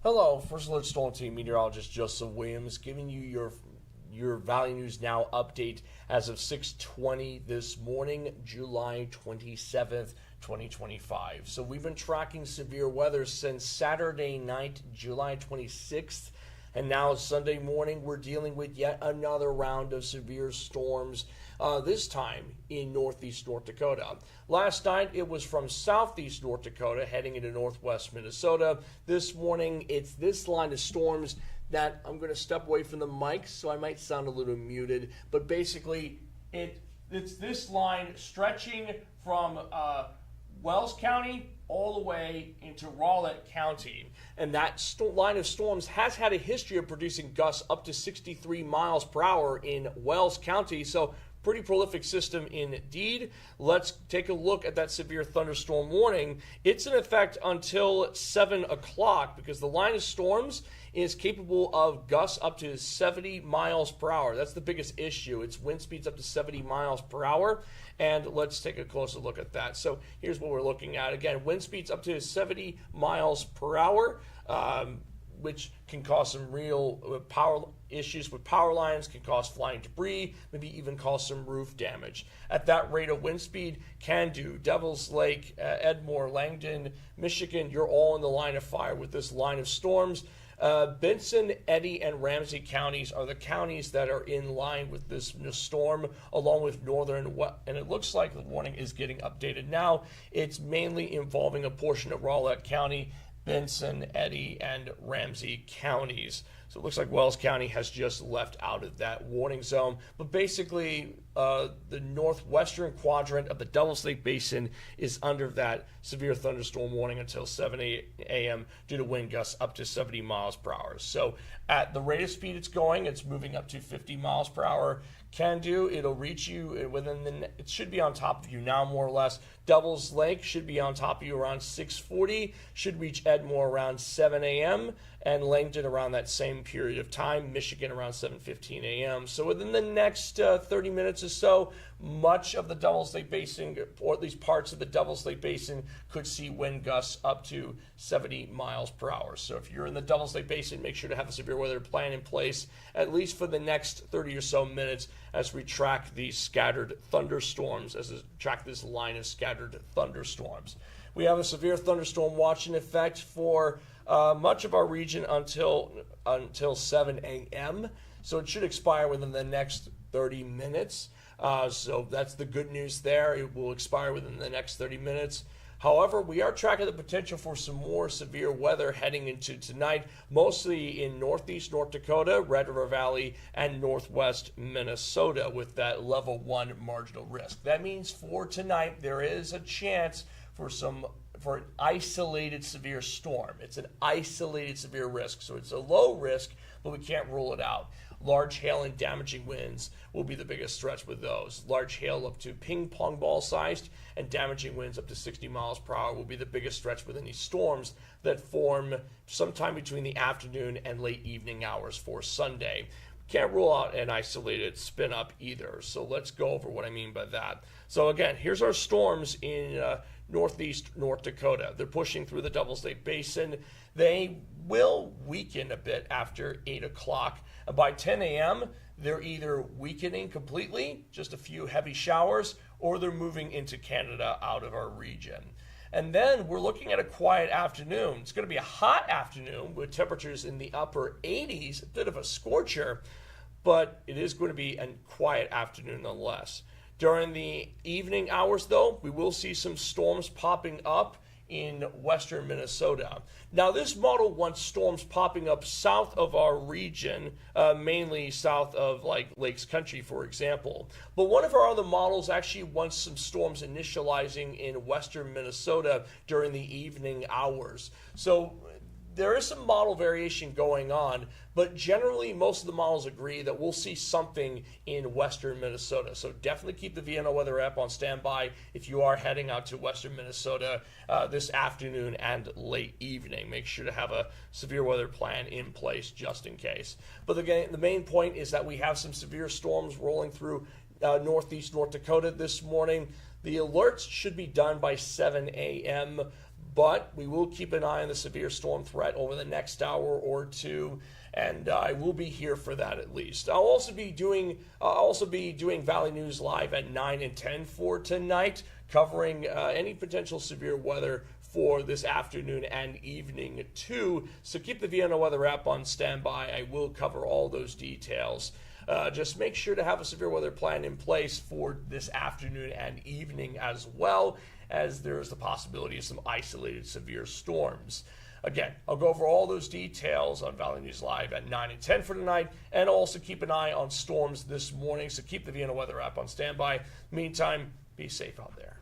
Hello, First Alert Storm Team Meteorologist Joseph Williams giving you your Valley News Now update as of 6:20 this morning, July 27th, 2025. So we've been tracking severe weather since Saturday night, July 26th, and now Sunday morning we're dealing with yet another round of severe storms, this time in northeast North Dakota. Last night it was from southeast North Dakota heading into northwest Minnesota. This morning it's this line of storms that I'm going to step away from the mic, so I might sound a little muted, but basically it's this line stretching from Wells County all the way into Rolette County. And that line of storms has had a history of producing gusts up to 63 miles per hour in Wells County. So pretty prolific system indeed. Let's take a look at that severe thunderstorm warning. It's in effect until 7 o'clock because the line of storms is capable of gusts up to 70 miles per hour. That's the biggest issue. It's wind speeds up to 70 miles per hour. And let's take a closer look at that. So here's what we're looking at. Again, wind speeds up to 70 miles per hour, which can cause some real power issues with power lines, can cause flying debris, maybe even cause some roof damage. At that rate of wind speed, can do Devils Lake, Edmore, Langdon, Michigan, you're all in the line of fire with this line of storms. Benson, Eddy, and Ramsey counties are the counties that are in line with this storm, along with northern, and it looks like the warning is getting updated now. It's mainly involving a portion of Rolette County, Benson, Eddy, and Ramsey counties. So it looks like Wells County has just left out of that warning zone. But basically, the northwestern quadrant of the Devils Lake Basin is under that severe thunderstorm warning until 7 a.m. due to wind gusts up to 70 miles per hour. So at the rate of speed it's going, it's moving up to 50 miles per hour. Can do, it'll reach you within it should be on top of you now more or less. Devils Lake should be on top of you around 6:40, should reach Edmore around 7 a.m. and Langdon around that same period of time, Michigan around 7:15 a.m. So within the next 30 minutes or so, much of the Devils Lake Basin, or at least parts of the Devils Lake Basin, could see wind gusts up to 70 miles per hour. So if you're in the Devils Lake Basin, make sure to have a severe weather plan in place, at least for the next 30 or so minutes, as we track these scattered thunderstorms, as we track this line of scattered thunderstorms. We have a severe thunderstorm watch in effect for much of our region until 7 a.m. So it should expire within the next 30 minutes. So that's the good news there. It will expire within the next 30 minutes. However, we are tracking the potential for some more severe weather heading into tonight, mostly in northeast North Dakota, Red River Valley, and northwest Minnesota with that level 1 marginal risk. That means for tonight, there is a chance for an isolated severe storm. It's an isolated severe risk, so it's a low risk, but we can't rule it out. Large hail and damaging winds will be the biggest threats with those. Large hail up to ping pong ball sized and damaging winds up to 60 miles per hour will be the biggest threats with any storms that form sometime between the afternoon and late evening hours for Sunday. Can't rule out an isolated spin up either. So let's go over what I mean by that. So again, here's our storms in northeast North Dakota. They're pushing through the Devils Lake Basin. They will weaken a bit after 8 o'clock. And by 10 a.m., they're either weakening completely, just a few heavy showers, or they're moving into Canada out of our region. And then we're looking at a quiet afternoon. It's going to be a hot afternoon with temperatures in the upper 80s, a bit of a scorcher, but it is going to be a quiet afternoon nonetheless. During the evening hours, though, we will see some storms popping up in western Minnesota. Now, this model wants storms popping up south of our region, mainly south of like Lakes Country, for example. But one of our other models actually wants some storms initializing in western Minnesota during the evening hours. So there is some model variation going on, but generally most of the models agree that we'll see something in western Minnesota. So definitely keep the VNO Weather app on standby if you are heading out to western Minnesota this afternoon and late evening. Make sure to have a severe weather plan in place just in case. But again, the main point is that we have some severe storms rolling through northeast North Dakota this morning. The alerts should be done by 7 a.m., but we will keep an eye on the severe storm threat over the next hour or two, and I will be here for that at least. I'll also be doing Valley News Live at 9 and 10 for tonight, covering any potential severe weather for this afternoon and evening too. So keep the Vienna Weather app on standby. I will cover all those details. Just make sure to have a severe weather plan in place for this afternoon and evening as well, as there is the possibility of some isolated severe storms. Again, I'll go over all those details on Valley News Live at 9 and 10 for tonight, and also keep an eye on storms this morning. So keep the Vienna Weather app on standby. Meantime, be safe out there.